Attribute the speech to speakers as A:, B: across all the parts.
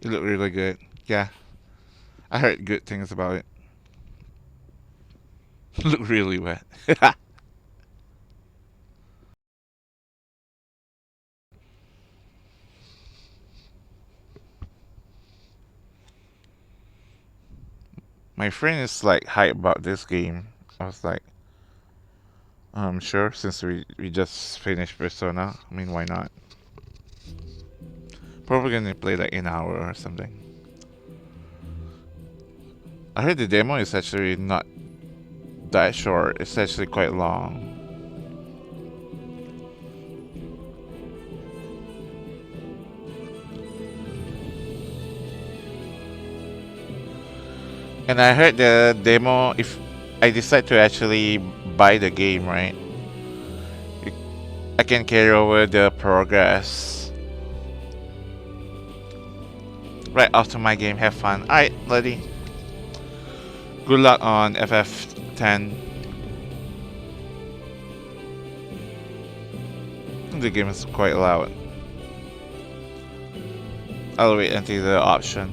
A: It looked really good. Yeah, I heard good things about it. It looked really wet. My friend is like hype about this game. I was like, sure, since we just finished Persona. I mean, why not? Probably gonna play like an hour or something. I heard the demo is actually not that short. It's actually quite long. And I heard the demo, if I decide to actually buy the game, right, I can carry over the progress right after my game. Have fun. Alright, Letty. Good luck on FF10. The game is quite loud. I'll wait until the option.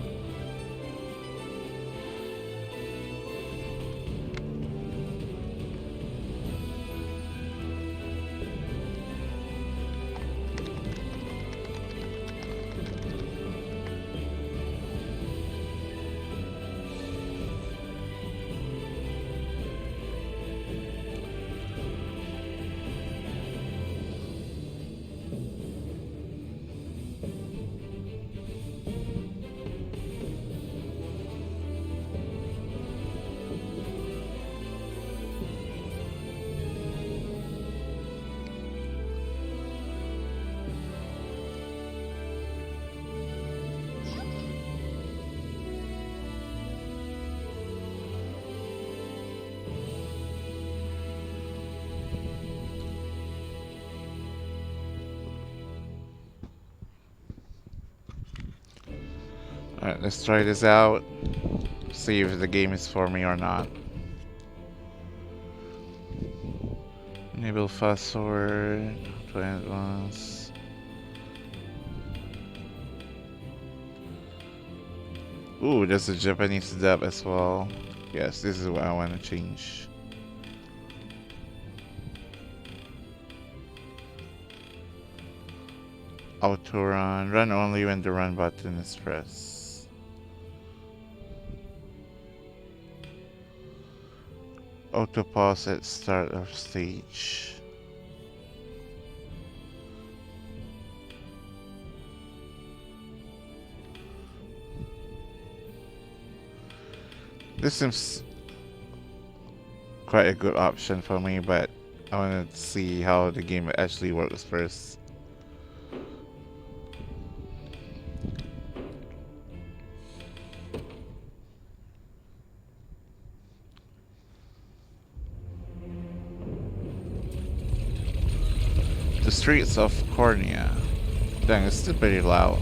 A: Alright, let's try this out. See if the game is for me or not. Enable fast forward to advance. Ooh, there's a Japanese dub as well. Yes, this is what I want to change. Auto run. Run only when the run button is pressed. Auto pause at start of stage. This seems quite a good option for me, but I want to see how the game actually works first. The streets of Cornea. Dang, it's still pretty loud.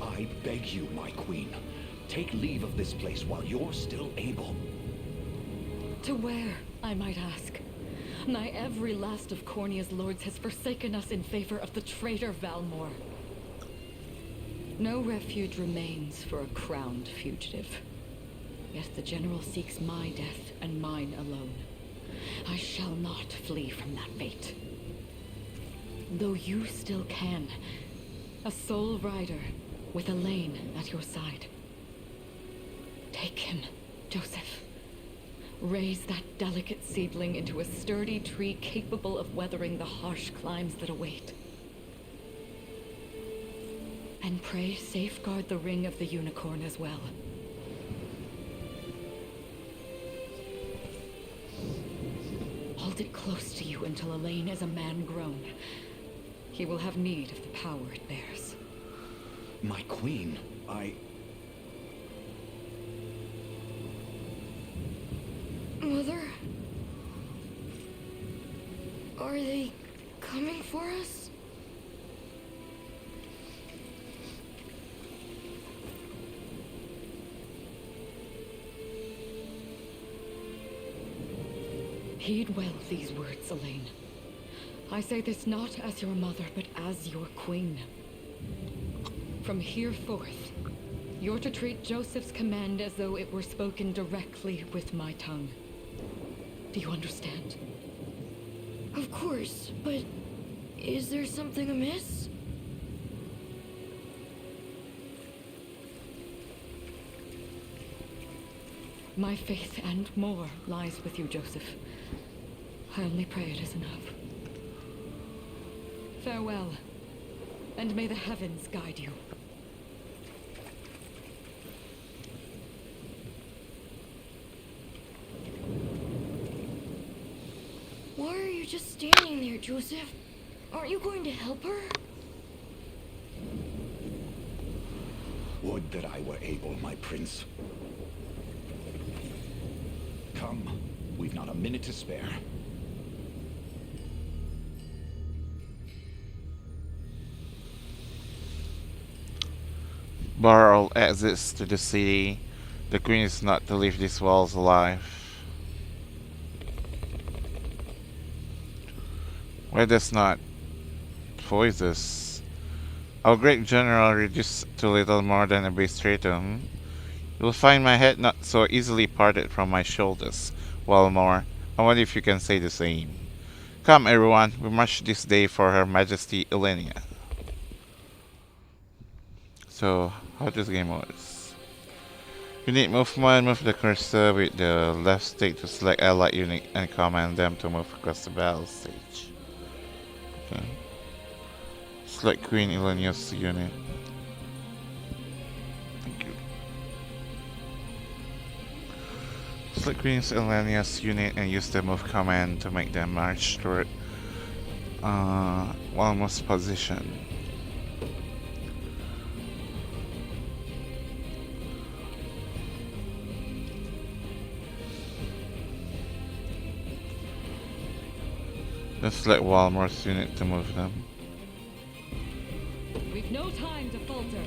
B: I beg you, my queen, take leave of this place while you're still able.
C: To where, I might ask? Nigh every last of Cornea's lords has forsaken us in favor of the traitor Valmor. No refuge remains for a crowned fugitive. Yet the general seeks my death and mine alone. I shall not flee from that fate. Though you still can, a sole rider with Elaine at your side. Take him, Joseph. Raise that delicate seedling into a sturdy tree capable of weathering the harsh climes that await. And pray safeguard the ring of the unicorn as well. Hold it close to you until Elaine is a man grown. He will have need of the power it bears.
B: My queen,
D: Mother? Are they coming for us?
C: Heed well these words, Elaine. I say this not as your mother, but as your queen. From here forth, you're to treat Joseph's command as though it were spoken directly with my tongue. Do you understand?
D: Of course, but is there something amiss?
C: My faith and more lies with you, Joseph. I only pray it is enough. Farewell, and may the heavens guide you.
D: Why are you just standing there, Joseph? Aren't you going to help her?
B: Would that I were able, my prince. Come, we've not a minute to spare.
A: Bar all exits to the city. The queen is not to leave these walls alive. Why does not voices? Our great general reduced to little more than a base stratum. You'll find my head not so easily parted from my shoulders. Well, more, I wonder if you can say the same. Come, everyone, we march this day for Her Majesty Elenia. So, how this game works? You need movement, move the cursor with the left stick to select allied unit and command them to move across the battle stage. Okay. Select Queen Elenia's unit. Thank you. Select Queen Elenia's unit and use the move command to make them march toward almost position. Let's select Walmore's unit to move them.
C: We've no time to falter.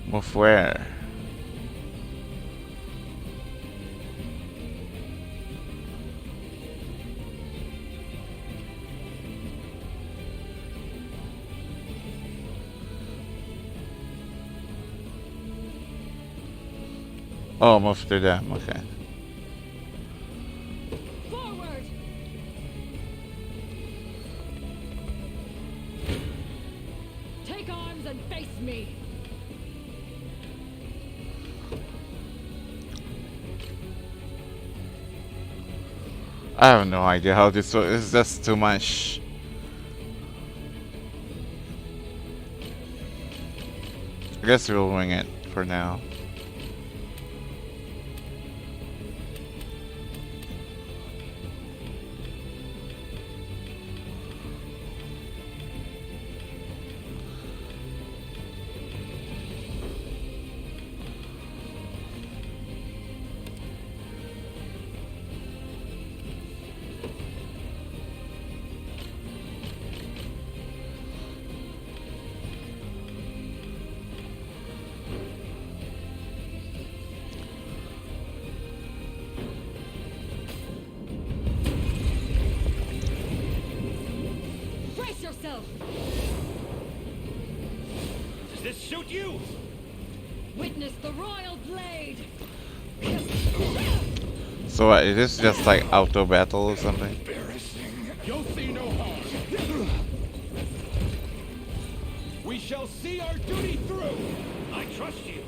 A: Move where? Oh, move to them, okay.
C: Forward! Take arms and face me!
A: I have no idea how this works, it's just too much. I guess we'll wing it for now.
C: Brace yourself!
B: Does this suit you?
C: Witness the royal blade!
A: So what, is this just like auto battle or something?
B: Embarrassing. You'll see no harm. We shall see our duty through. I trust you.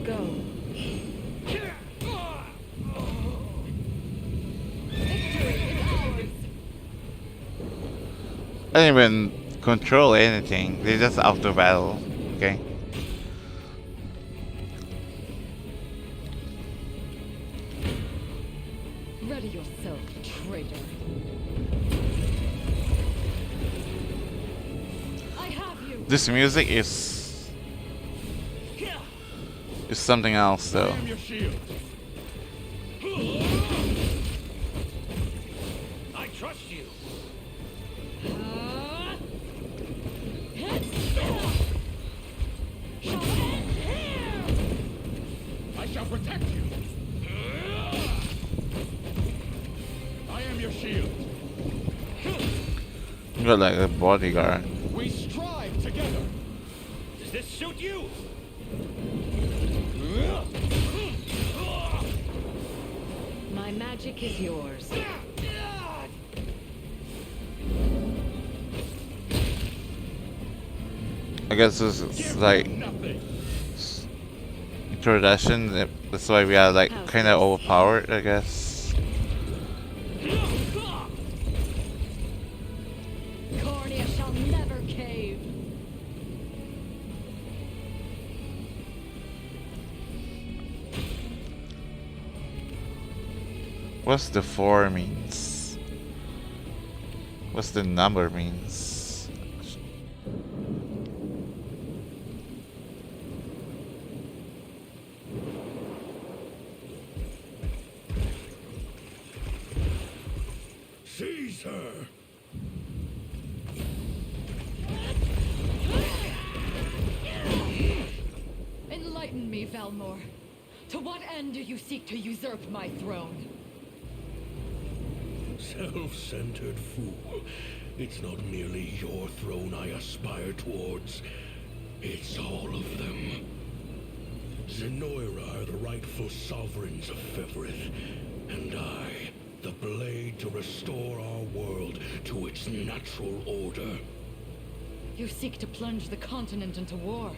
C: Go. Victory is ours!
A: I didn't even control anything, they just auto battle, okay?
C: Ready yourself, traitor. I have you!
A: This music is something else though.
B: Ram your shield. I trust you. protect you. I am your shield.
A: You got like a bodyguard.
B: We strive together. Does this suit you?
C: My magic is yours.
A: I guess this is
B: Give
A: like
B: me nothing.
A: introduction. That's why we are like kind of overpowered, I guess.
C: Cornea shall never cave.
A: What's the 4 means? What's the number means?
B: Seize her.
C: Enlighten me, Valmor. To what end do you seek to usurp my throne?
B: Self-centered fool. It's not merely your throne I aspire towards. It's all of them. Zenoira are the rightful sovereigns of Fevrith, and I, the blade to restore our world to its natural order.
C: You seek to plunge the continent into war.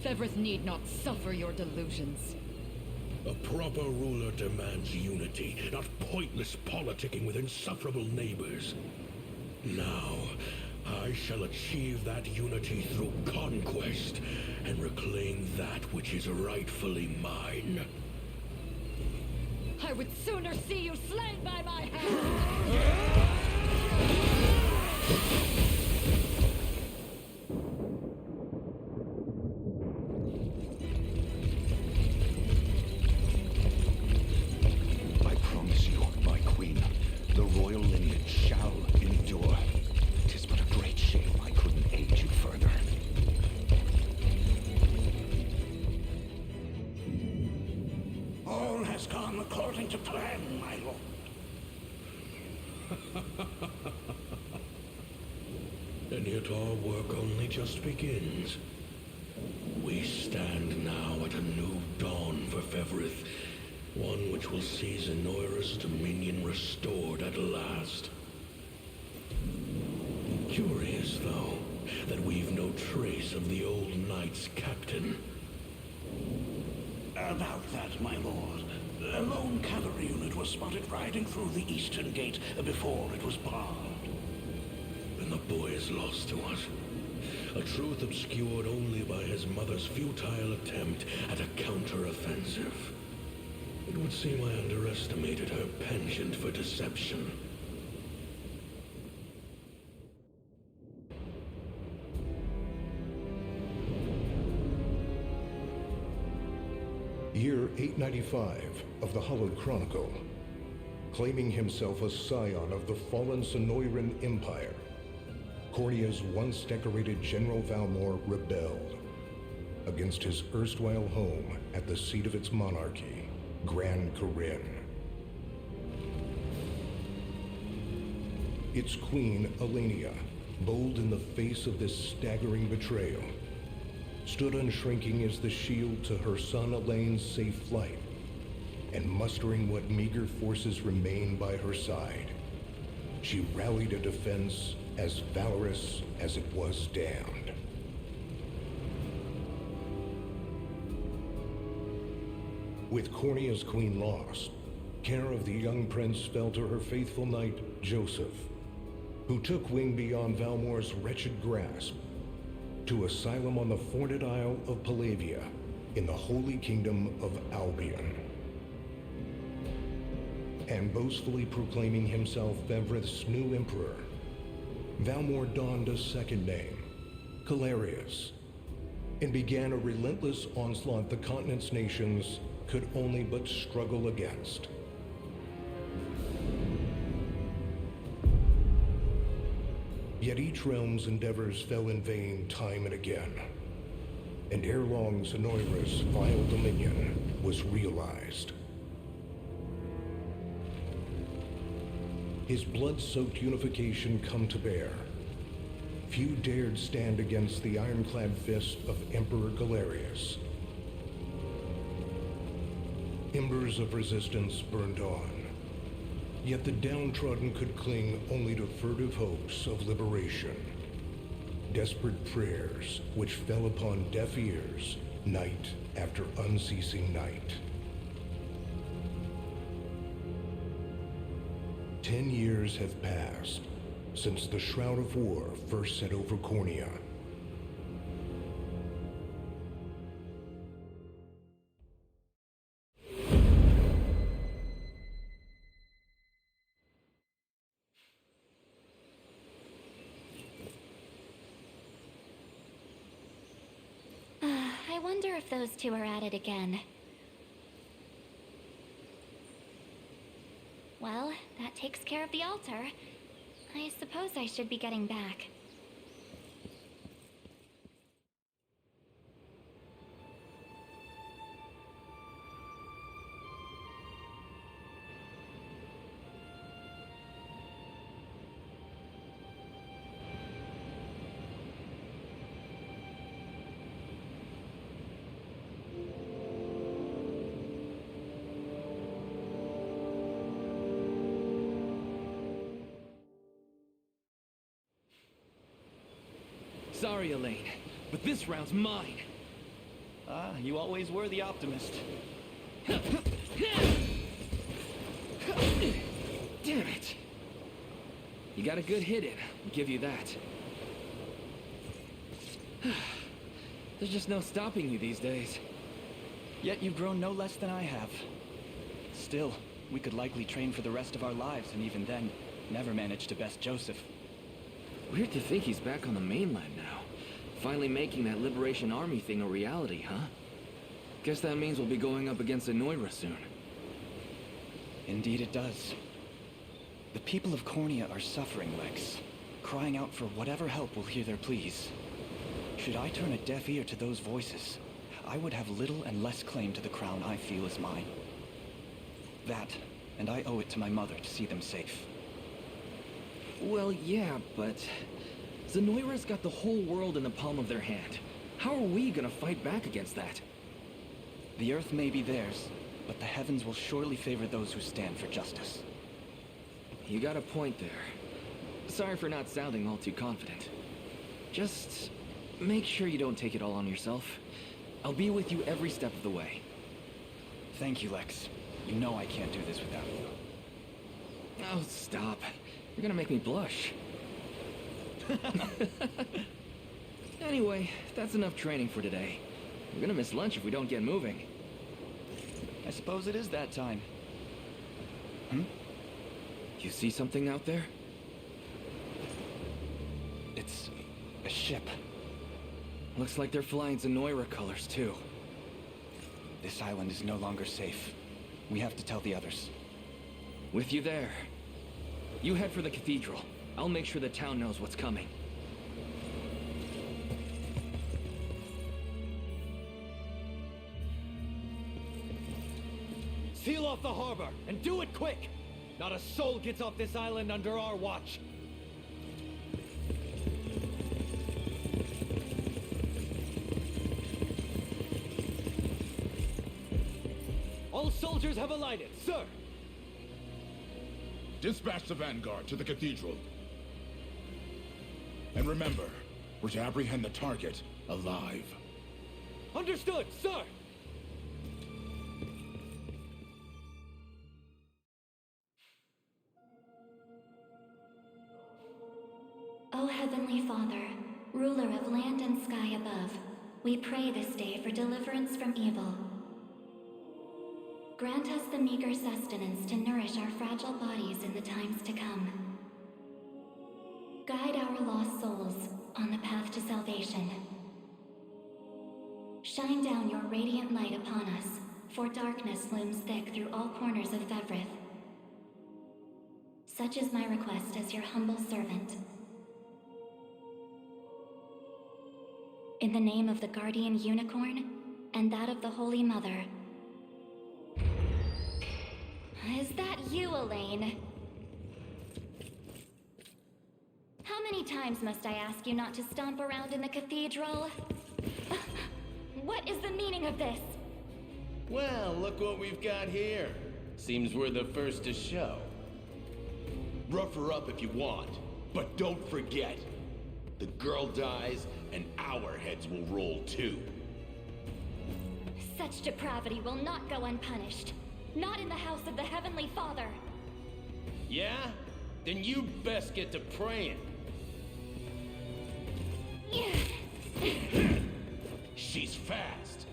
C: Fevrith need not suffer your delusions.
B: A proper ruler demands unity, not pointless politicking with insufferable neighbors. Now, I shall achieve that unity through conquest and reclaim that which is rightfully mine.
C: I would sooner see you slain by my hand!
B: I promise you, my queen, the royal lineage shall endure. 'Tis but a great shame I couldn't aid you further. All has gone according to plan, my lord. And yet our work only just begins. We stand now at a new dawn for Fevrith, one which will see Zenoira's dominion restored at last. Curious, though, that we've no trace of the old knight's captain.
E: About that, my lord. A lone cavalry unit was spotted riding through the eastern gate before it was barred.
B: And the boy is lost to us. A truth obscured only by his mother's futile attempt at a counter-offensive. It would seem I underestimated her penchant for deception.
F: Year 895 of the Hallowed Chronicle. Claiming himself a scion of the fallen Sonoran Empire, Cornea's once decorated General Valmor rebelled against his erstwhile home at the seat of its monarchy, Gran Corinne. Its queen, Elenia, bold in the face of this staggering betrayal, stood unshrinking as the shield to her son Elaine's safe flight, and mustering what meager forces remained by her side, she rallied a defense as valorous as it was damned. With Cornea's queen lost, care of the young prince fell to her faithful knight, Joseph, who took wing beyond Valmor's wretched grasp to asylum on the Forned Isle of Palavia in the Holy Kingdom of Albion. And boastfully proclaiming himself Fevrith's new emperor, Valmor donned a second name, Calarius, and began a relentless onslaught the continent's nations could only but struggle against. Yet each realm's endeavors fell in vain time and again. and ere long Zenoira's vile dominion was realized. His blood-soaked unification come to bear. Few dared stand against the ironclad fist of Emperor Galerius. Embers of resistance burned on, yet the downtrodden could cling only to furtive hopes of liberation. Desperate prayers which fell upon deaf ears night after unceasing night. 10 years have passed since the Shroud of War first set over Cornea.
D: I wonder if those two are at it again. Well, that takes care of the altar. I suppose I should be getting back.
G: Sorry, Elaine, but this round's mine.
H: Ah, you always were the optimist.
G: Damn it! You got a good hit in, I'll give you that. There's just no stopping you these days.
H: Yet you've grown no less than I have. Still, we could likely train for the rest of our lives, and even then, never manage to best Joseph.
G: Weird to think he's back on the mainland now. Finally making that Liberation Army thing a reality, huh? Guess that means we'll be going up against Zenoira soon.
H: Indeed it does. The people of Cornea are suffering, Lex, crying out for whatever help will hear their pleas. Should I turn a deaf ear to those voices, I would have little and less claim to the crown I feel is mine. That, and I owe it to my mother to see them safe.
G: Well, yeah, but Zenoira's got the whole world in the palm of their hand. How are we gonna fight back against that?
H: The earth may be theirs, but the heavens will surely favor those who stand for justice.
G: You got a point there. Sorry for not sounding all too confident. Just make sure you don't take it all on yourself. I'll be with you every step of the way.
H: Thank you, Lex. You know I can't do this without you.
G: Oh, stop. You're gonna make me blush. Anyway, that's enough training for today. We're gonna miss lunch if we don't get moving.
H: I suppose it is that time.
G: You see something out there?
H: It's a ship.
G: Looks like they're flying Zenoira colors, too.
H: This island is no longer safe. We have to tell the others.
G: With you there. You head for the cathedral. I'll make sure the town knows what's coming.
I: Seal off the harbor, and do it quick! Not a soul gets off this island under our watch. All soldiers have alighted, sir!
B: Dispatch the vanguard to the cathedral. And remember, we're to apprehend the target alive.
I: Understood, sir!
D: O Heavenly Father, ruler of land and sky above, we pray this day for deliverance from evil. Grant us the meager sustenance to nourish our fragile bodies in the times to come. Guide our lost souls on the path to salvation. Shine down your radiant light upon us, for darkness looms thick through all corners of Fevrith. Such is my request as your humble servant. In the name of the Guardian Unicorn, and that of the Holy Mother. Is that you, Elaine? How many times must I ask you not to stomp around in the cathedral? What is the meaning of this?
J: Well, look what we've got here. Seems we're the first to show.
B: Rough her up if you want, but don't forget. The girl dies, and our heads will roll too.
D: Such depravity will not go unpunished. Not in the house of the Heavenly Father.
J: Yeah? Then you best get to praying.
B: She's fast.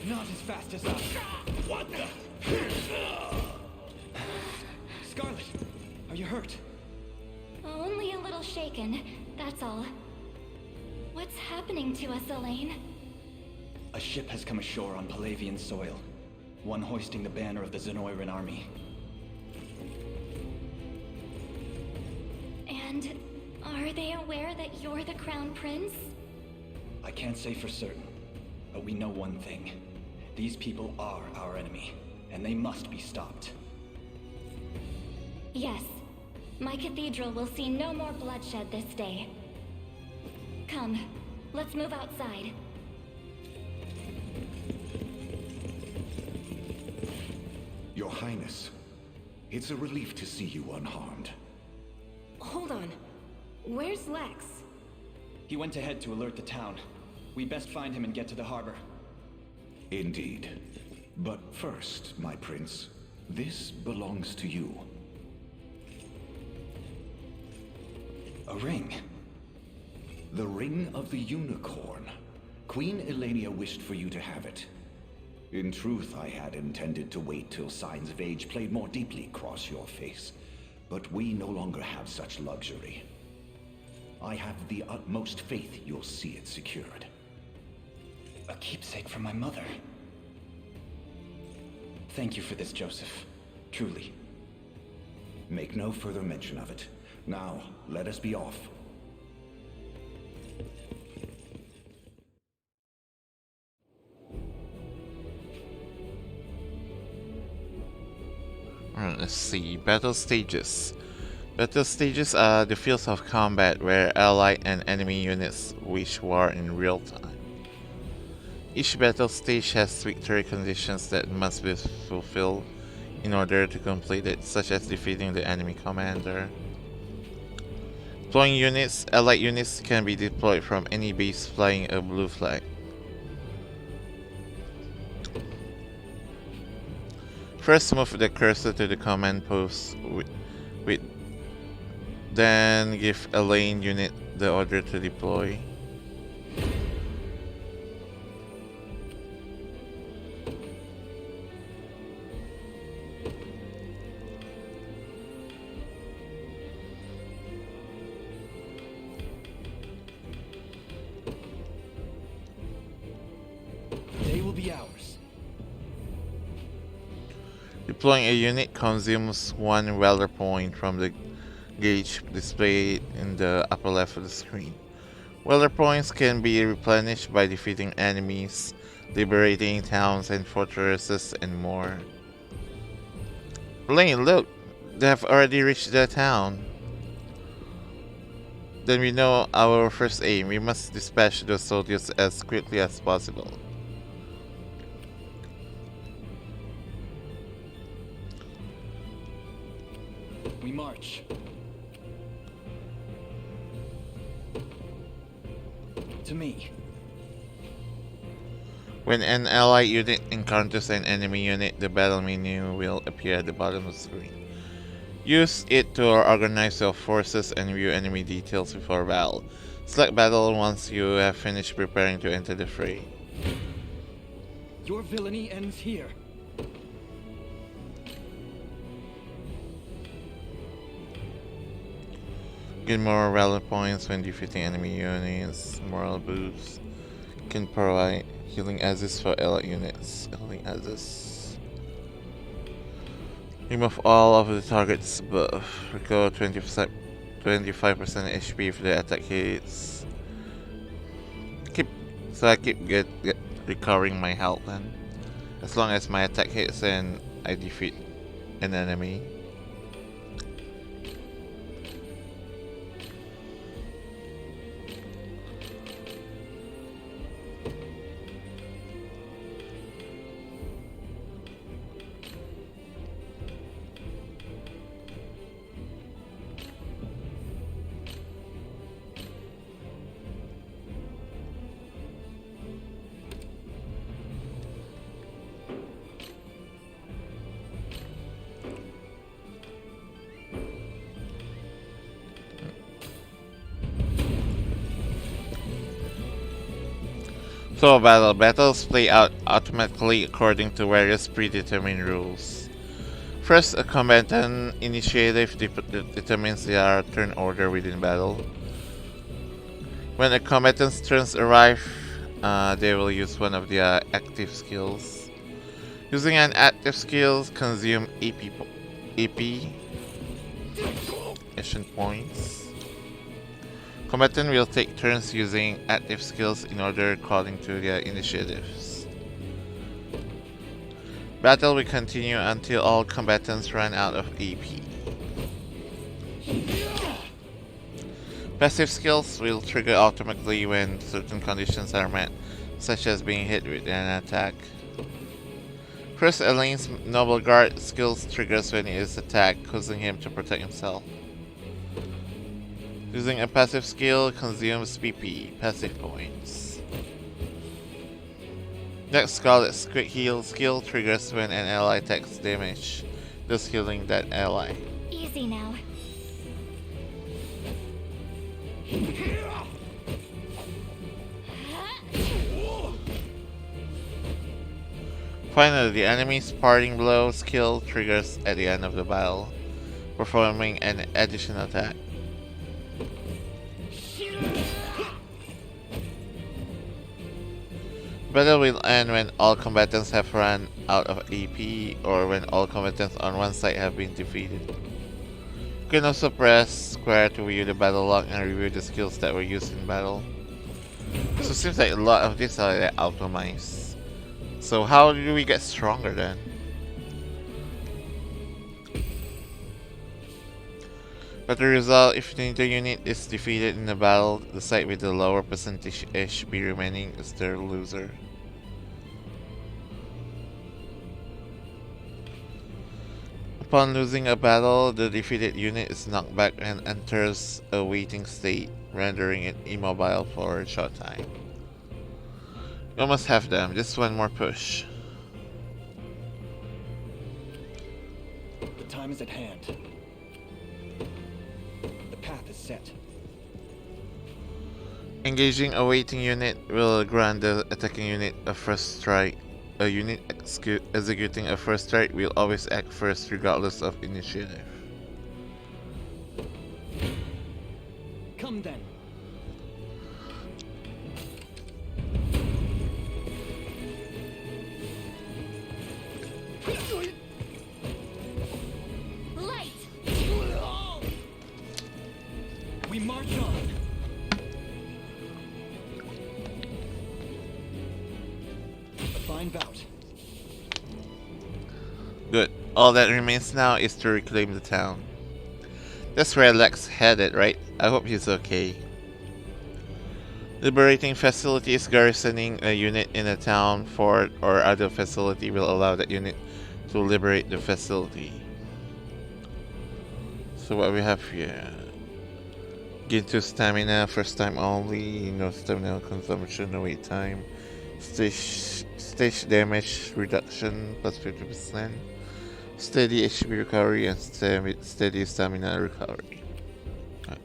H: Not as fast as us.
B: What the?
H: Scarlet, are you hurt?
D: Only a little shaken, that's all. What's happening to us, Elaine?
H: A ship has come ashore on Palavian soil. One hoisting the banner of the Zenoiran army.
D: And are they aware that you're the Crown Prince?
H: I can't say for certain, but we know one thing. These people are our enemy, and they must be stopped.
D: Yes. My cathedral will see no more bloodshed this day. Come, let's move outside.
F: Your Highness, it's a relief to see you unharmed.
K: Hold on. Where's Lex?
H: He went ahead to alert the town. We best find him and get to the harbor.
F: Indeed. But first, my prince, this belongs to you.
H: A ring.
F: The Ring of the Unicorn. Queen Elenia wished for you to have it. In truth, I had intended to wait till signs of age played more deeply across your face. But we no longer have such luxury. I have the utmost faith you'll see it secured.
H: A keepsake from my mother. Thank you for this, Joseph. Truly.
F: Make no further mention of it. Now, let us be off.
A: Alright, let's see. Battle stages. Battle stages are the fields of combat where allied and enemy units wage war in real time. Each battle stage has victory conditions that must be fulfilled in order to complete it, such as defeating the enemy commander. Deploying units. Allied units can be deployed from any base flying a blue flag. First, move the cursor to the command post with then give a lane unit the order to deploy.
H: They will be ours.
A: Deploying a unit consumes 1 valor point from the gauge displayed in the upper left of the screen. Valor points can be replenished by defeating enemies, liberating towns and fortresses, and more. Blaine, look! They have already reached the town. Then we know our first aim. We must dispatch those soldiers as quickly as possible.
H: We march. To me.
A: When an allied unit encounters an enemy unit, the battle menu will appear at the bottom of the screen. Use it to organize your forces and view enemy details before battle. Select battle once you have finished preparing to enter the fray.
H: Your villainy ends here.
A: Get more valor points when defeating enemy units. Moral boosts can provide healing assist for allied units. Healing assist. Remove all of the target's buff. Recover 25% HP if the attack hits. So I keep recovering my health then. As long as my attack hits and I defeat an enemy. So battles play out automatically according to various predetermined rules. First, a combatant initiative determines their turn order within battle. When a combatant's turns arrive, they will use one of their active skills. Using an active skill consume AP action points. Combatant will take turns using active skills in order according to their initiatives. Battle will continue until all combatants run out of AP. Passive skills will trigger automatically when certain conditions are met, such as being hit with an attack. First, Elaine's Noble Guard skills triggers when he is attacked, causing him to protect himself. Using a passive skill consumes PP, passive points. Next, Scarlet's Quick Heal skill triggers when an ally takes damage, thus healing that ally.
D: Easy now.
A: Finally, the enemy's Parting Blow skill triggers at the end of the battle, performing an additional attack. Battle will end when all combatants have run out of AP or when all combatants on one side have been defeated. You can also press square to view the battle log and review the skills that were used in battle. So it seems like a lot of these are like automized. So how do we get stronger then? But the result, if neither unit is defeated in a battle, the side with the lower percentage HP remaining is the loser. Upon losing a battle, the defeated unit is knocked back and enters a waiting state, rendering it immobile for a short time. You almost have them, just one more push.
H: The time is at hand. The path is set.
A: Engaging a waiting unit will grant the attacking unit a first strike. A unit executing a first strike will always act first regardless of initiative.
H: Come then.
D: Light!
H: We march on. A fine bout.
A: Good. All that remains now is to reclaim the town. That's where Lex headed, right? I hope he's okay. Liberating facilities garrisoning a unit in a town, fort, or other facility will allow that unit to liberate the facility. So what we have here? Gain 2 stamina, first time only, no stamina consumption, no wait time. Stage damage reduction plus 50%. Steady HP recovery and steady stamina recovery. Right.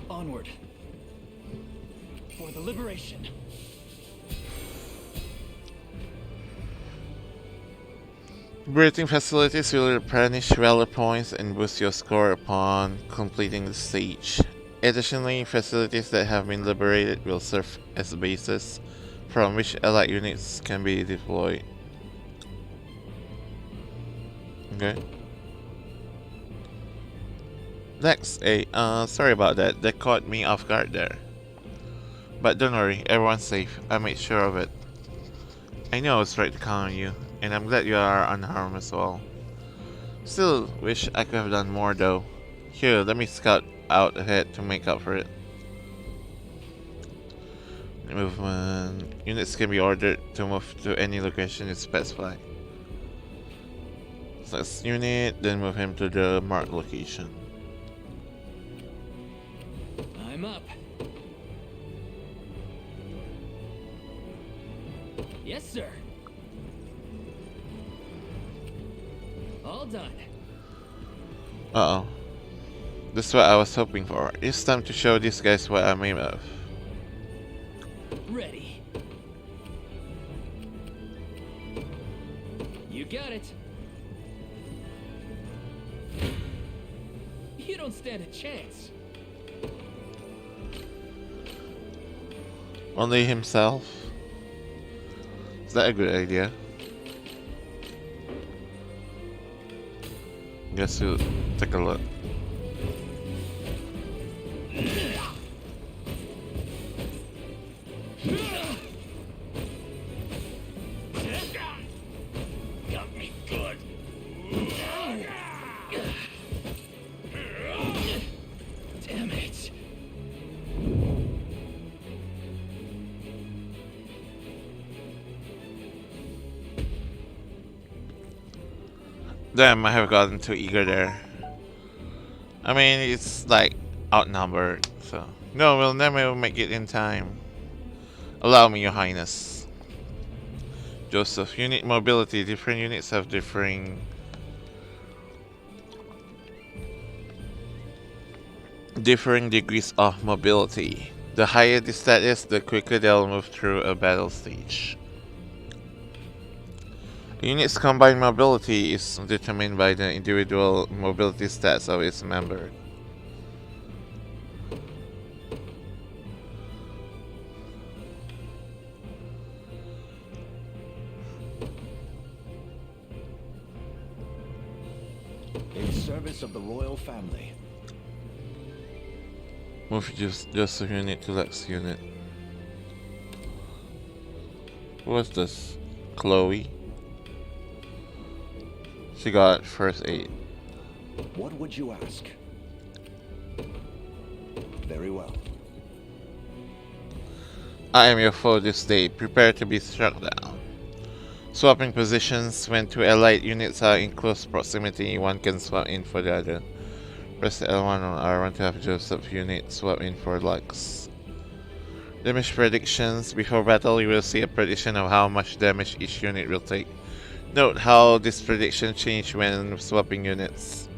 H: Onward. For the liberation.
A: Liberating facilities will replenish valor points and boost your score upon completing the stage. Additionally, facilities that have been liberated will serve as bases from which allied units can be deployed. Okay. Next, sorry about that. That caught me off guard there. But don't worry, everyone's safe. I made sure of it. I know it's right to count on you, and I'm glad you are unharmed as well. Still, wish I could have done more though. Here, let me scout out ahead to make up for it. Movement. Units can be ordered to move to any location you specify. Select unit, then move him to the marked location.
G: I'm up. Yes, sir. All done.
A: Uh-oh. This is what I was hoping for. It's time to show these guys what I'm made of.
G: Ready. You got it. You don't stand a chance.
A: Only himself? Is that a good idea? Guess we'll take a look.
B: Got me good.
G: Damn it.
A: Damn, I have gotten too eager there. I mean, it's like outnumbered, so. No, we'll never make it in time. Allow me, Your Highness. Joseph, unit mobility. Different units have differing degrees of mobility. The higher the status, the quicker they'll move through a battle stage. A unit's combined mobility is determined by the individual mobility stats of its member.
E: In service of the royal family.
A: Move just a unit to Lex unit. What's this? Chloe? She got first aid.
E: What would you ask? Very well.
A: I am your foe this day. Prepare to be struck down. Swapping positions. When two allied units are in close proximity, one can swap in for the other. Press L1 on R1 to have Joseph unit swap in for Lux. Damage predictions. Before battle, you will see a prediction of how much damage each unit will take. Note how this prediction changes when swapping units.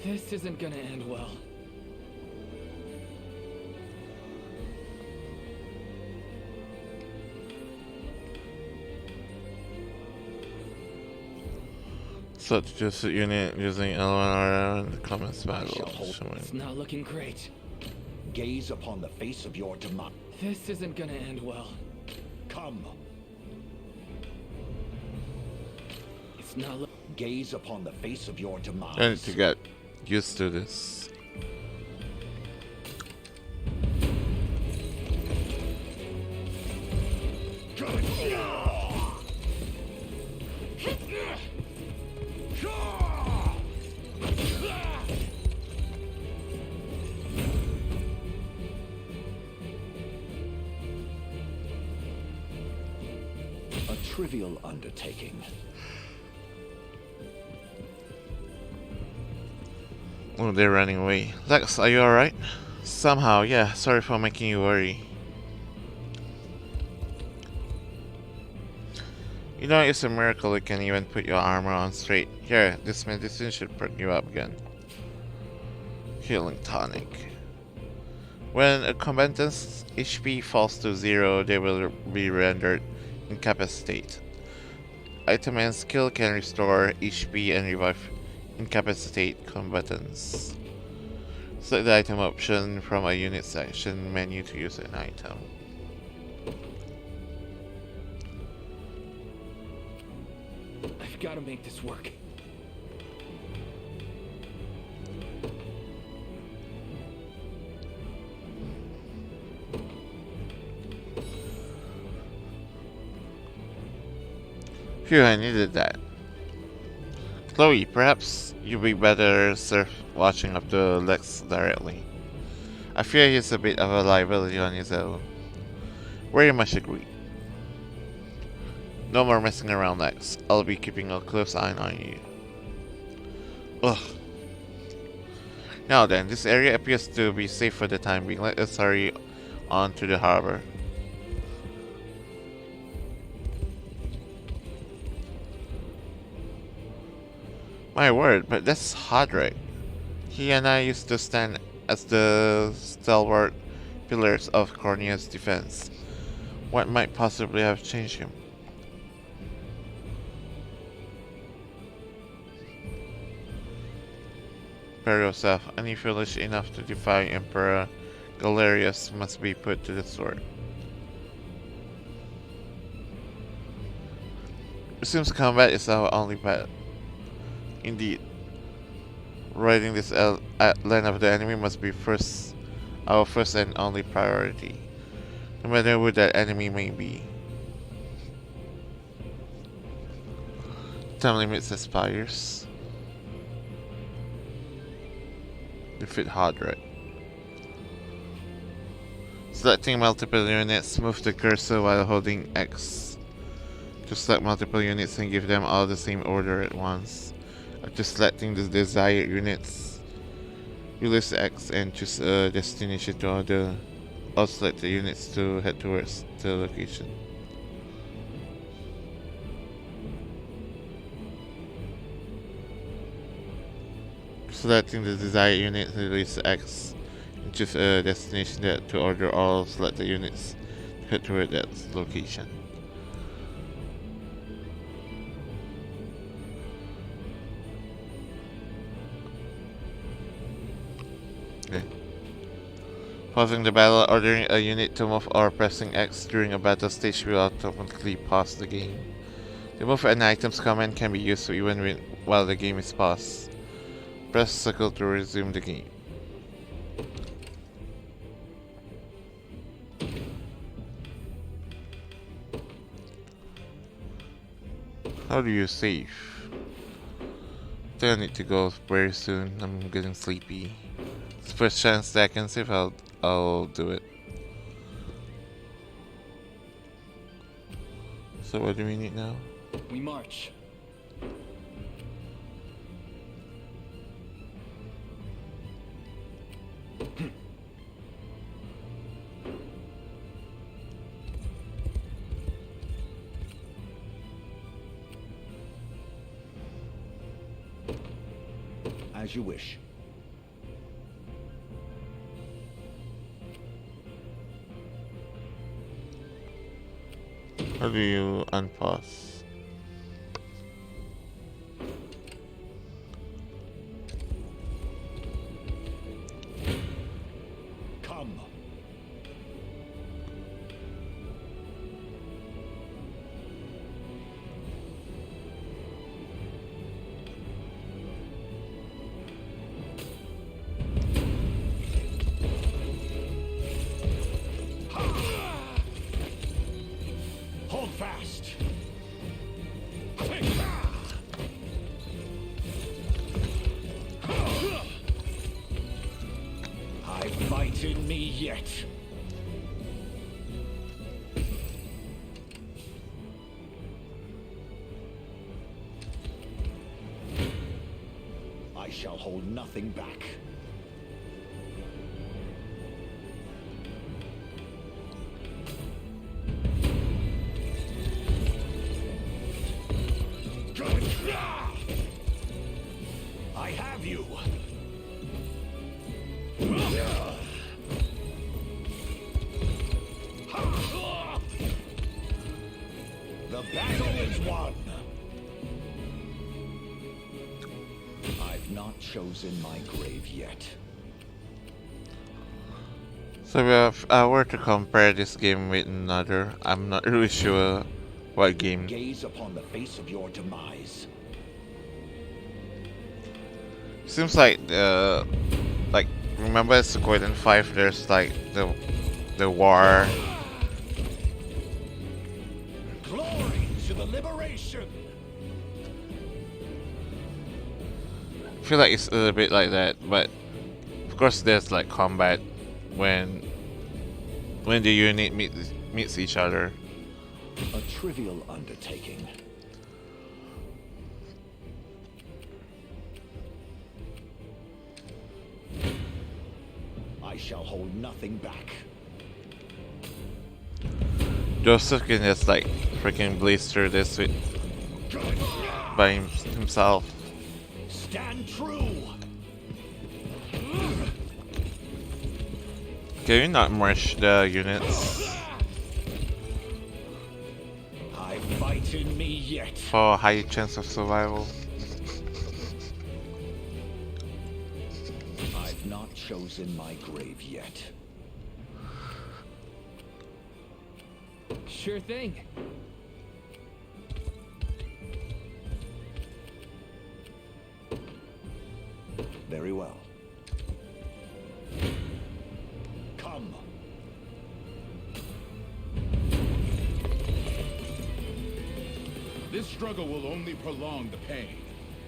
G: This isn't gonna end well.
A: Such just a unit using L1R in the comments battle.
G: It's not looking great.
E: Gaze upon the face of your demise.
G: This isn't gonna end well.
E: Come.
G: It's not.
E: Gaze upon the face of your demise.
A: I need to get used to this.
E: A trivial undertaking.
A: Oh, they're running away. Lex, are you alright? Somehow, yeah. Sorry for making you worry. You know, it's a miracle you can even put your armor on straight. Here, this medicine should perk you up again. Healing tonic. When a combatant's HP falls to 0, they will be rendered incapacitated. Item and skill can restore HP and revive incapacitate combatants. Select the item option from a unit section menu to use an item.
G: I gotta make this work.
A: Phew, I needed that. Chloe, perhaps you'd be better served watching up to Lex directly. I fear he's a bit of a liability on his own. Very much agreed. No more messing around, Lex. I'll be keeping a close eye on you. Ugh. Now then, this area appears to be safe for the time being. Let us hurry on to the harbor. My word, but that's Hodrick. He and I used to stand as the stalwart pillars of Cornea's defense. What might possibly have changed him? Prepare yourself. Any foolish enough to defy Emperor Galerius must be put to the sword. It seems combat is our only path. Indeed. Riding this land of the enemy must be our first and only priority, no matter who that enemy may be. Time limits expires. Defeat Hodrick. Selecting multiple units, move the cursor while holding X. To select multiple units and give them all the same order at once. After selecting the desired units, release X and choose a destination to order, or select the units to head towards the location. Selecting the desired unit, release X and choose a destination to order, or select the units to head toward that location. Okay. Pausing the battle, ordering a unit to move, or pressing X during a battle stage will automatically pause the game. The move and items command can be used even while the game is paused. Press circle to resume the game. How do you save? I think I need to go very soon. I'm getting sleepy. It's the first chance that I can save, I'll do it. So what do we need now?
G: We march.
H: As you wish.
A: How do you unpause?
H: Come.
E: Hold fast. I've fight in me yet. I shall hold nothing back. I have you. The battle is won. I've not chosen my grave yet.
A: So if I were to compare this game with another, I'm not really sure What game?
E: Gaze upon the face of your demise.
A: Seems like like remember Suikoden 5, there's like the war.
E: Glory to the liberation.
A: I feel like it's a little bit like that, but of course there's like combat when the unit meets each other.
E: A trivial undertaking. I shall hold nothing back.
A: Joseph can just like freaking blaze through this with by himself.
E: Stand true.
A: Can you not merge the units
E: I fight in me yet.
A: for a high chance of survival?
E: I've not chosen my grave yet.
G: Sure thing.
E: Very well. Come.
L: This struggle will only prolong the pain.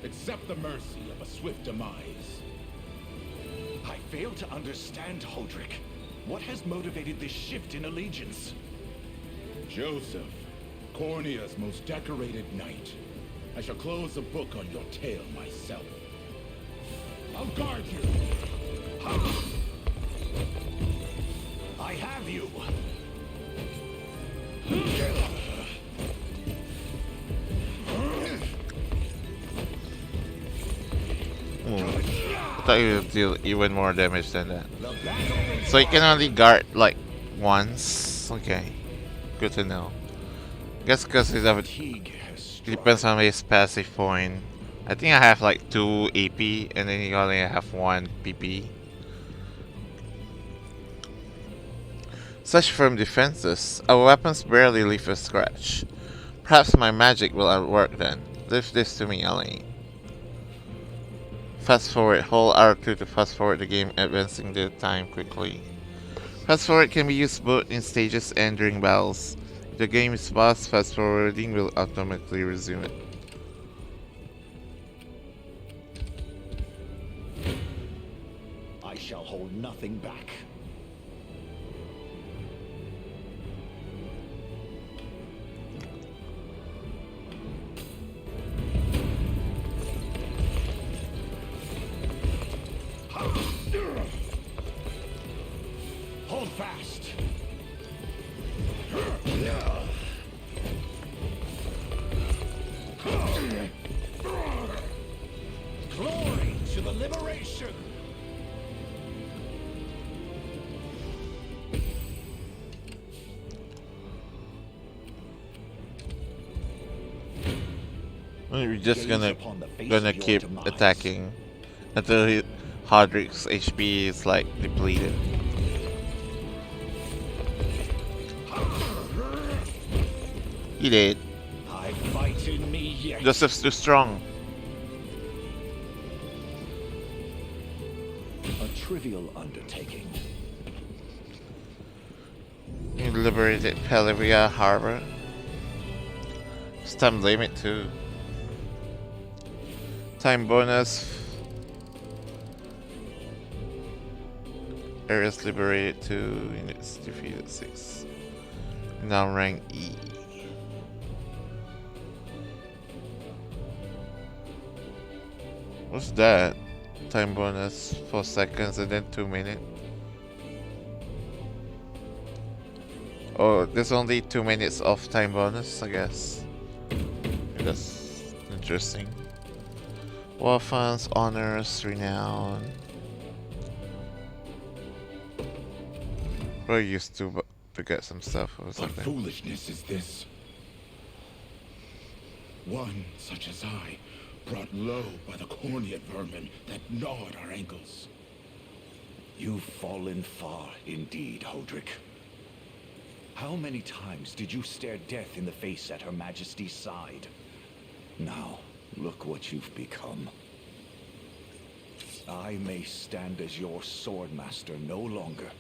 L: Accept the mercy of a swift demise.
E: I fail to understand, Hodrick. What has motivated this shift in allegiance?
L: Joseph, Cornea's most decorated knight. I shall close the book on your tale myself. I'll guard you.
E: I have you.
A: I thought you would deal even more damage than that. So you can only guard like once. Okay, good to know. Guess because it depends on his passive point. I think I have like 2 AP and then you only have 1 PP. Such firm defenses. Our weapons barely leave a scratch. Perhaps my magic will outwork then. Leave this to me, Elaine. Fast forward. Hold R2 to fast forward the game, advancing the time quickly. Fast forward can be used both in stages and during battles. If the game is paused, fast forwarding will automatically resume it.
E: I shall hold nothing back. Hold fast. Glory to the liberation.
A: We're just gonna keep attacking until Hodrick's HP is like depleted. He did.
E: I fight in me yet.
A: Joseph's too strong.
E: A trivial undertaking.
A: You liberated Pelivia Harbor. It's time limit too. Time bonus. Areas liberated 2, units defeated 6. Now rank E. What's that? Time bonus 4 seconds and then 2 minutes. Oh, there's only 2 minutes of time bonus, I guess. That's interesting. War funds, honors, renown. Probably used to get some stuff or
L: What
A: something.
L: foolishness is this? One such as I, brought low by the corneate vermin that gnawed our ankles.
E: You've fallen far indeed, Hodrick.
H: How many times did you stare death in the face at Her Majesty's side? Now, look what you've become. I may stand as your swordmaster no longer,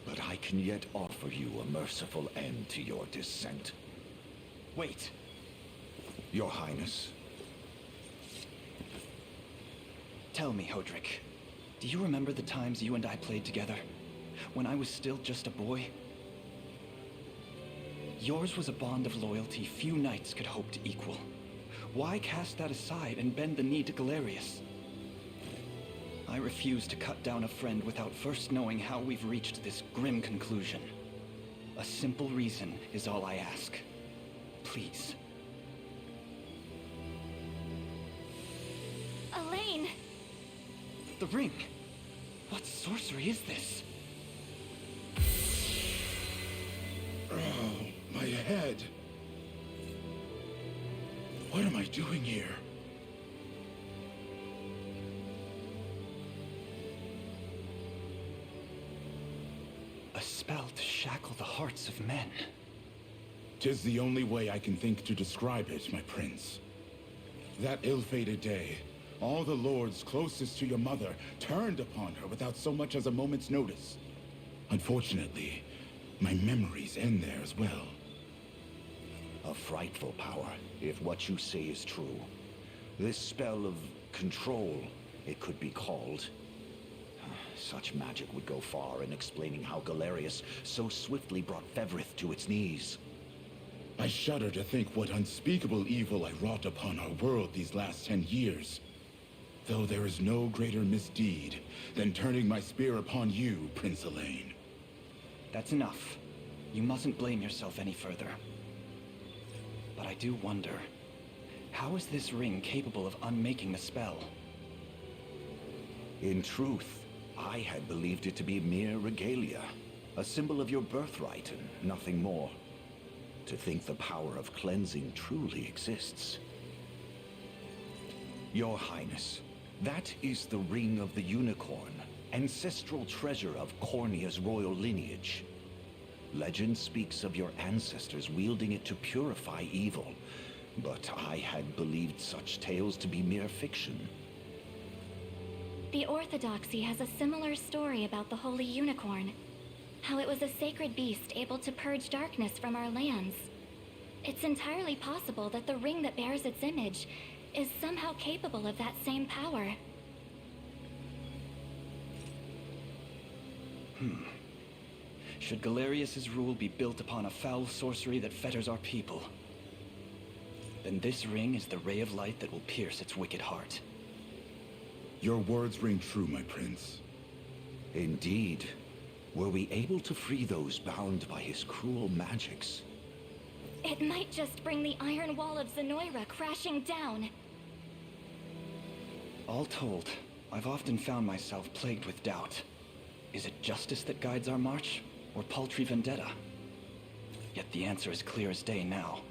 H: but I can yet offer you a merciful end to your descent.
G: Wait.
H: Your Highness.
G: Tell me, Hodrick. Do you remember the times you and I played together? When I was still just a boy? Yours was a bond of loyalty few knights could hope to equal. Why cast that aside and bend the knee to Galerius? I refuse to cut down a friend without first knowing how we've reached this grim conclusion. A simple reason is all I ask. Please.
D: Elaine!
G: The ring! What sorcery is this?
L: Oh, my head. What am I doing here?
G: A spell to shackle the hearts of men.
L: 'Tis the only way I can think to describe it, my prince. That ill-fated day, all the lords closest to your mother turned upon her without so much as a moment's notice. Unfortunately, my memories end there as well.
H: A frightful power, if what you say is true. This spell of control, it could be called. Such magic would go far in explaining how Galerius so swiftly brought Fevrith to its knees.
L: I shudder to think what unspeakable evil I wrought upon our world these last 10 years. Though there is no greater misdeed than turning my spear upon you, Prince Elaine.
G: That's enough. You mustn't blame yourself any further. But I do wonder, how is this ring capable of unmaking the spell?
H: In truth, I had believed it to be mere regalia, a symbol of your birthright and nothing more. To think the power of cleansing truly exists. Your Highness, that is the Ring of the Unicorn, ancestral treasure of Cornia's royal lineage. Legend speaks of your ancestors wielding it to purify evil, but I had believed such tales to be mere fiction.
D: The Orthodoxy has a similar story about the Holy Unicorn. How it was a sacred beast able to purge darkness from our lands. It's entirely possible that the ring that bears its image is somehow capable of that same power.
G: Should Galerius's rule be built upon a foul sorcery that fetters our people, then this ring is the ray of light that will pierce its wicked heart.
L: Your words ring true, my prince.
H: Indeed. Were we able to free those bound by his cruel magics?
D: It might just bring the Iron Wall of Zenoira crashing down.
G: All told, I've often found myself plagued with doubt. Is it justice that guides our march, or paltry vendetta? Yet the answer is clear as day now.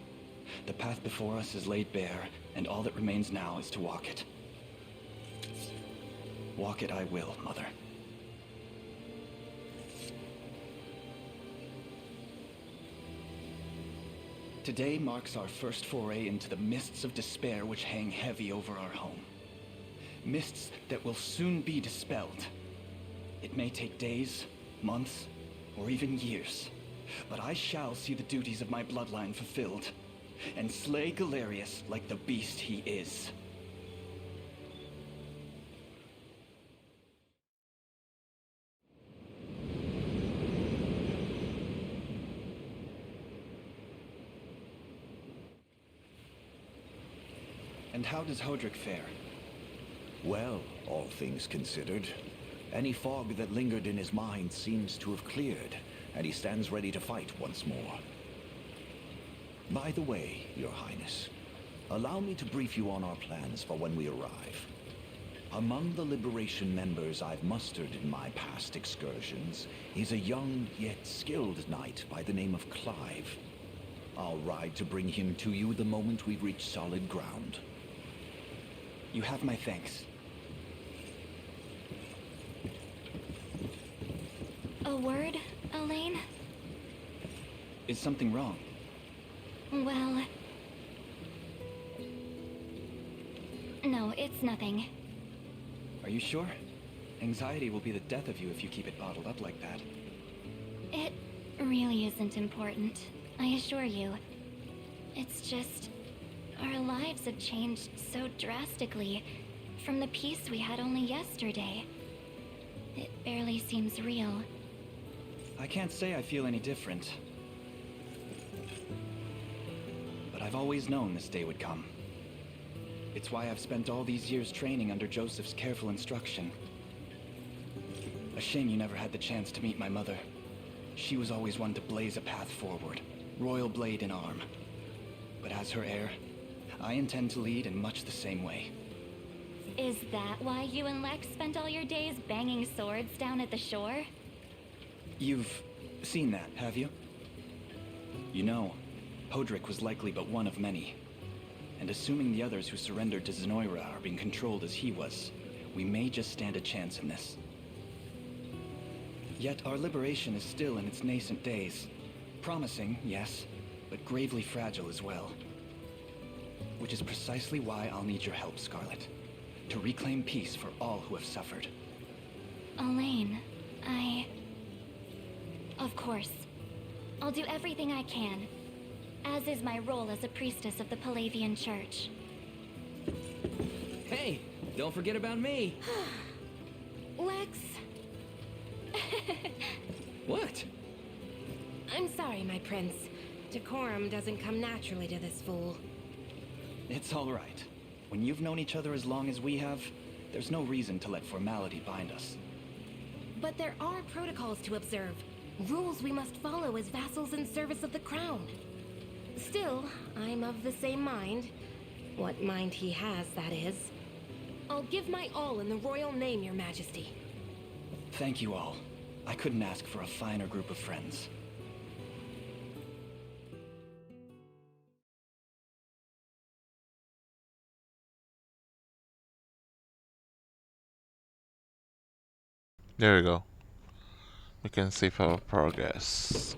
G: The path before us is laid bare, and all that remains now is to walk it. Walk it I will, Mother. Today marks our first foray into the mists of despair which hang heavy over our home. Mists that will soon be dispelled. It may take days, months, or even years, but I shall see the duties of my bloodline fulfilled, and slay Galerius like the beast he is. And how does Hodrick fare?
H: Well, all things considered, any fog that lingered in his mind seems to have cleared, and he stands ready to fight once more. By the way, Your Highness, allow me to brief you on our plans for when we arrive. Among the Liberation members I've mustered in my past excursions is a young yet skilled knight by the name of Clive. I'll ride to bring him to you the moment we reach solid ground.
G: You have my thanks.
D: A word, Elaine?
H: Is something wrong?
D: Well... No, it's nothing.
H: Are you sure? Anxiety will be the death of you if you keep it bottled up like that.
D: It really isn't important, I assure you. It's just... our lives have changed so drastically from the peace we had only yesterday. It barely seems real.
H: I can't say I feel any different. But I've always known this day would come. It's why I've spent all these years training under Joseph's careful instruction. A shame you never had the chance to meet my mother. She was always one to blaze a path forward, royal blade in arm. But as her heir, I intend to lead in much the same way.
D: Is that why you and Lex spent all your days banging swords down at the shore?
H: You've seen that, have you? You know, Podrick was likely but one of many. And assuming the others who surrendered to Zenoira are being controlled as he was, we may just stand a chance in this. Yet our liberation is still in its nascent days. Promising, yes, but gravely fragile as well. Which is precisely why I'll need your help, Scarlet. To reclaim peace for all who have suffered.
D: Elaine, Of course. I'll do everything I can. As is my role as a priestess of the Palavian Church.
I: Hey, don't forget about me.
K: Lex.
I: What?
K: I'm sorry, my prince. Decorum doesn't come naturally to this fool.
H: It's all right. When you've known each other as long as we have, there's no reason to let formality bind us.
K: But there are protocols to observe. Rules we must follow as vassals in service of the crown. Still, I'm of the same mind. What mind he has, that is. I'll give my all in the royal name, your majesty.
H: Thank you all. I couldn't ask for a finer group of friends.
A: There we go. We can save our progress.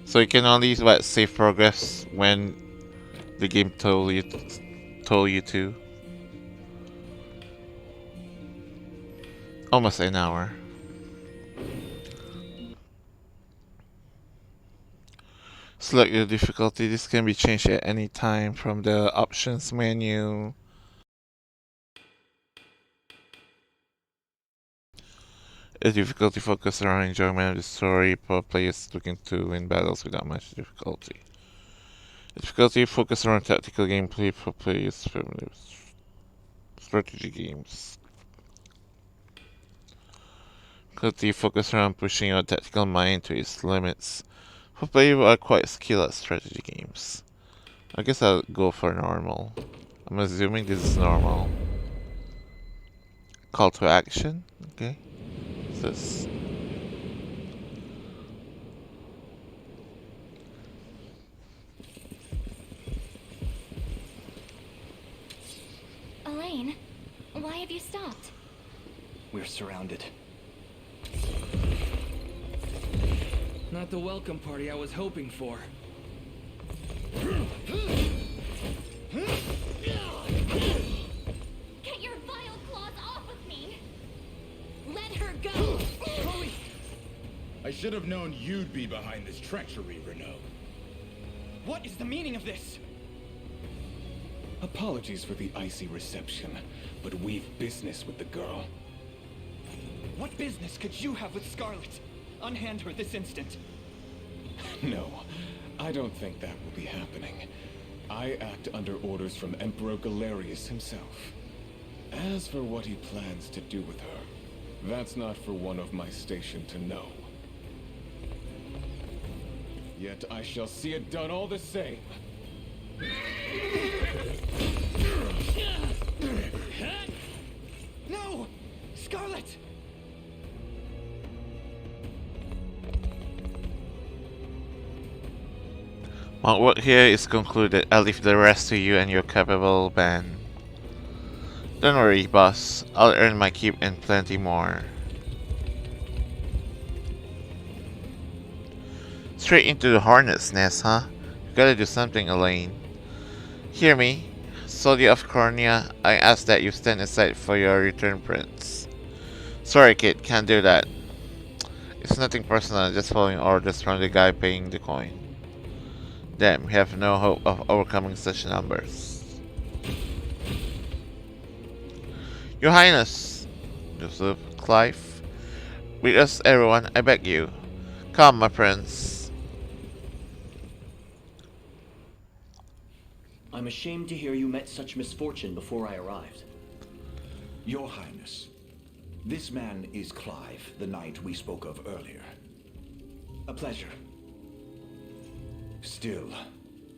A: So you can only save progress when the game told you to. Almost an hour. Select your difficulty. This can be changed at any time from the options menu. A difficulty focused around enjoyment of the story for players looking to win battles without much difficulty. A difficulty focused around tactical gameplay for players familiar with strategy games. Difficulty focused around pushing your tactical mind to its limits for players who are quite skilled at strategy games. I guess I'll go for normal. I'm assuming this is normal. Call to action, okay. This.
D: Elaine, why have you stopped?
H: We're surrounded.
I: Not the welcome party I was hoping for.
D: Get your vile claws off of me!
K: Let her go!
I: Chloe!
L: I should have known you'd be behind this treachery, Renault.
H: What is the meaning of this?
M: Apologies for the icy reception, but we've business with the girl.
H: What business could you have with Scarlet? Unhand her this instant.
M: No, I don't think that will be happening. I act under orders from Emperor Galerius himself. As for what he plans to do with her, that's not for one of my station to know. Yet I shall see it done all the same.
H: No! Scarlet!
A: My work here is concluded. I'll leave the rest to you and your capable band. Don't worry, boss. I'll earn my keep and plenty more. Straight into the hornet's nest, huh? You gotta do something, Elaine. Hear me, Soldier of Cornea. I ask that you stand aside for your return, Prince. Sorry, kid, can't do that. It's nothing personal, just following orders from the guy paying the coin. Damn, we have no hope of overcoming such numbers. Your Highness, Joseph Clive, with us, everyone, I beg you. Come, my prince.
N: I'm ashamed to hear you met such misfortune before I arrived.
E: Your Highness, this man is Clive, the knight we spoke of earlier.
G: A pleasure.
E: Still,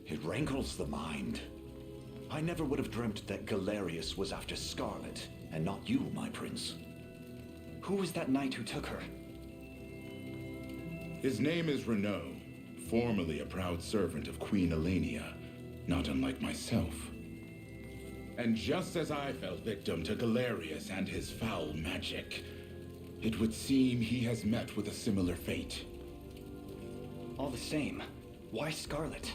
E: it rankles the mind. I never would have dreamt that Galerius was after Scarlet, and not you, my prince.
G: Who was that knight who took her?
L: His name is Renaud, formerly a proud servant of Queen Elenia, not unlike myself. And just as I fell victim to Galerius and his foul magic, it would seem he has met with a similar fate.
G: All the same, why Scarlet?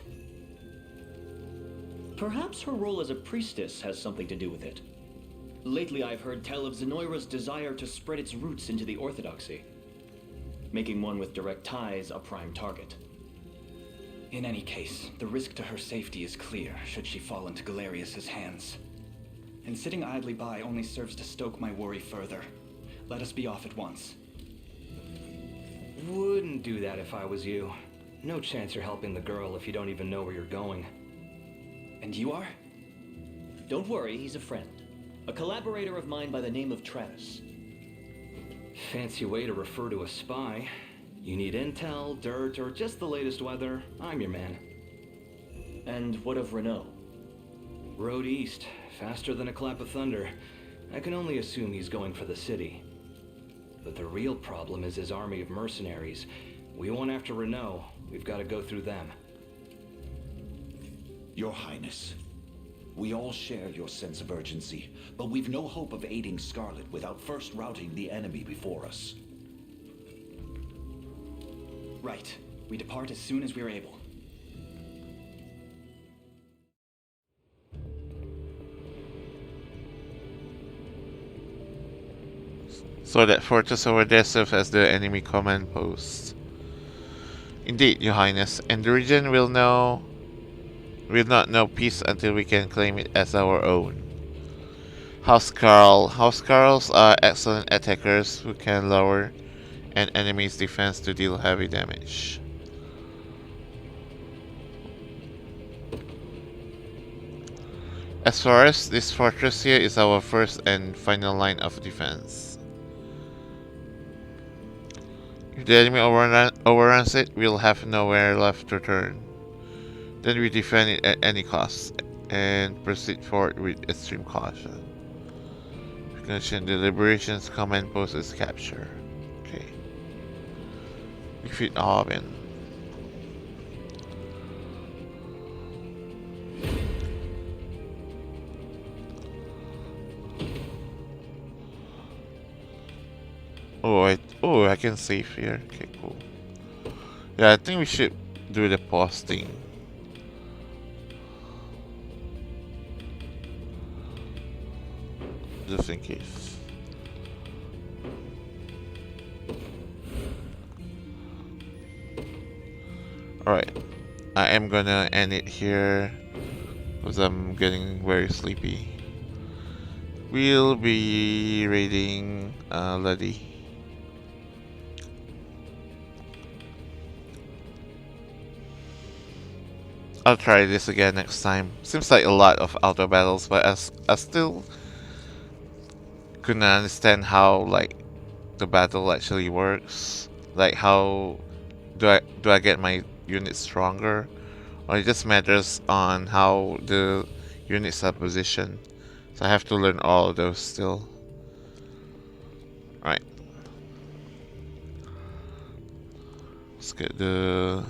N: Perhaps her role as a priestess has something to do with it. Lately I've heard tell of Zenoira's desire to spread its roots into the Orthodoxy, making one with direct ties a prime target.
G: In any case, the risk to her safety is clear should she fall into Galerius's hands. And sitting idly by only serves to stoke my worry further. Let us be off at once.
I: Wouldn't do that if I was you. No chance you're helping the girl if you don't even know where you're going.
G: And you are?
N: Don't worry, he's a friend. A collaborator of mine by the name of Travis.
I: Fancy way to refer to a spy. You need intel, dirt, or just the latest weather, I'm your man.
N: And what of Renaud?
I: Road east, faster than a clap of thunder. I can only assume he's going for the city. But the real problem is his army of mercenaries. We won't after Renaud, we've got to go through them.
E: Your Highness, we all share your sense of urgency, but we've no hope of aiding Scarlet without first routing the enemy before us.
G: Right. We depart as soon as we are able.
A: So that fortress over there serves as the enemy command post. Indeed, Your Highness, and the region will not know peace until we can claim it as our own. Housecarls are excellent attackers who can lower an enemy's defense to deal heavy damage. As far as this fortress here is our first and final line of defense. If the enemy overruns it, we'll have nowhere left to turn. Then we defend it at any cost and proceed forward with extreme caution. Recognition: the Liberation's command post is captured. Okay. Defeat Alvin. Oh, I can save here. Okay, cool. Yeah, I think we should do the posting. Just in case. Alright. I am gonna end it here because I'm getting very sleepy. We'll be raiding Letty. I'll try this again next time. Seems like a lot of auto battles, but I still couldn't understand how like the battle actually works. Like how do I get my units stronger, or it just matters on how the units are positioned. So I have to learn all of those still. Alright. Let's get the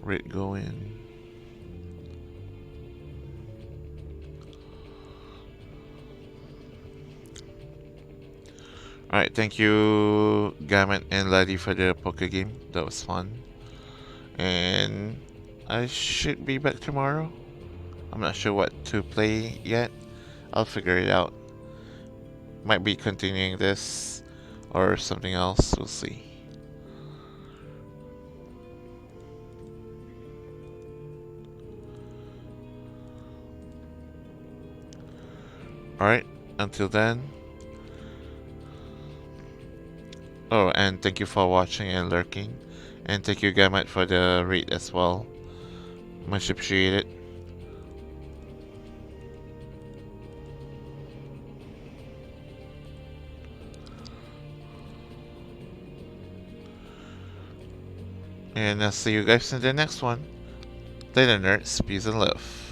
A: raid going. Alright, thank you, Gamut and Laddie, for the poker game. That was fun. And I should be back tomorrow. I'm not sure what to play yet. I'll figure it out. Might be continuing this or something else. We'll see. Alright, until then. Oh, and thank you for watching and lurking. And thank you, Gamut, for the raid as well. Much appreciated. And I'll see you guys in the next one. Later, nerds. Peace and love.